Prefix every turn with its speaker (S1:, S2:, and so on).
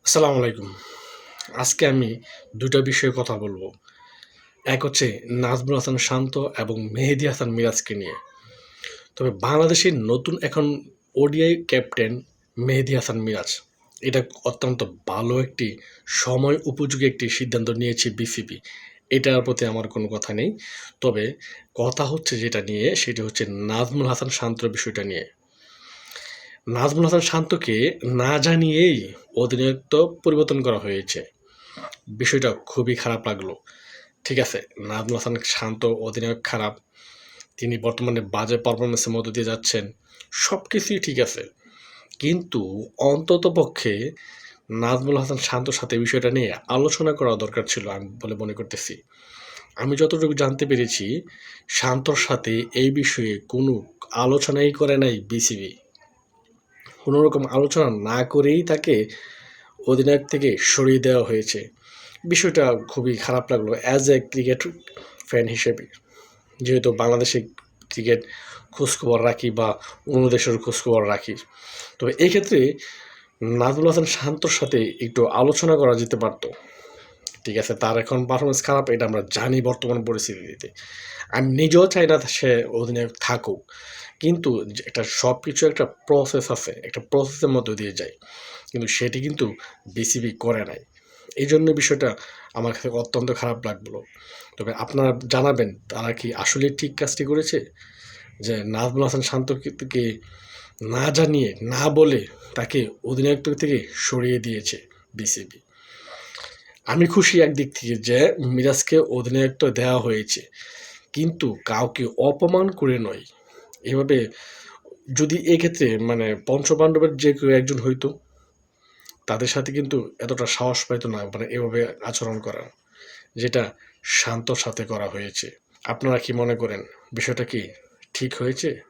S1: আসসালামু আলাইকুম। আজকে আমি ২ টা বিষয়ে কথা বলব। এক হচ্ছে নাজমুল হাসান শান্ত এবং মেহেদী হাসান মিরাজকে নিয়ে। তবে বাংলাদেশের নতুন এখন ওডিআই ক্যাপ্টেন মেহেদী হাসান মিরাজ। এটা অত্যন্ত ভালো একটি সময় উপযোগী একটি সিদ্ধান্ত নিয়েছে বিসিবি। এটার প্রতি আমার কোনো কথা নেই। তবে কথা হচ্ছে যেটা নিয়ে সেটা হচ্ছে নাজমুল হাসান শান্তর বিষয়টা নিয়ে। নাজমুল হাসান শান্তকে না জানিয়েই অধিনায়কত্ব পরিবর্তন করা হয়েছে। বিষয়টা খুবই খারাপ লাগলো। ঠিক আছে, নাজমুল হাসান শান্ত অধিনায়ক খারাপ। তিনি বর্তমানে বাজে পারফরম্যান্সের মধ্য দিয়ে যাচ্ছেন। সবকিছুই ঠিক আছে। কিন্তু অন্ততপক্ষে নাজমুল হাসান শান্তর সাথে বিষয়টা নিয়ে আলোচনা করা দরকার ছিল আমি বলে মনে করতেছি। আমি যতটুকু জানতে পেরেছি, শান্তর সাথে এই বিষয়ে কোনো আলোচনাই করে নাই বিসিবি। কোনো রকম আলোচনা না করেই তাকে অধিনায়ক থেকে সরিয়ে দেওয়া হয়েছে। বিষয়টা খুবই খারাপ লাগলো অ্যাজ এ ক্রিকেট ফ্যান হিসেবে। যেহেতু বাংলাদেশে ক্রিকেট খোঁজখবর রাখি বা অন্য দেশের খোঁজখবর রাখি। তবে এই ক্ষেত্রে নাজমুল হাসান শান্তর সাথে একটু আলোচনা করা যেতে পারত। ঠিক আছে, তার এখন পারফরম্যান্স খারাপ এটা আমরা জানি বর্তমান পরিস্থিতিতে। আমি নিজেও চাই না সে অধিনায়ক থাকুক। কিন্তু যে একটা সবকিছু একটা প্রসেস আছে। একটা প্রসেসের মধ্য দিয়ে যায়। কিন্তু সেটি কিন্তু বিসিবি করে নাই। এইজন্য বিষয়টা আমার কাছে অত্যন্ত খারাপ লাগলো। তবে আপনারা জানাবেন তারা কি আসলেই ঠিক কাজটি করেছে? যে নাজমুল হাসান শান্তকে না জানিয়ে, না বলে তাকে অধিনায়কত্ব থেকে সরিয়ে দিয়েছে বিসিবি। আমি খুশি একদিক থেকে যে মিরাজকে অধিনায়কত্ব দেওয়া হয়েছে। কিন্তু কাউকে অপমান করে নয়। এভাবে যদি এক্ষেত্রে মানে পঞ্চপাণ্ডবের যে কেউ একজন হইতো, তাদের সাথে কিন্তু এতটা সাহস পাইতো না মানে এভাবে আচরণ করার। যেটা শান্তর সাথে করা হয়েছে। আপনারা কি মনে করেন? বিষয়টা কি ঠিক হয়েছে?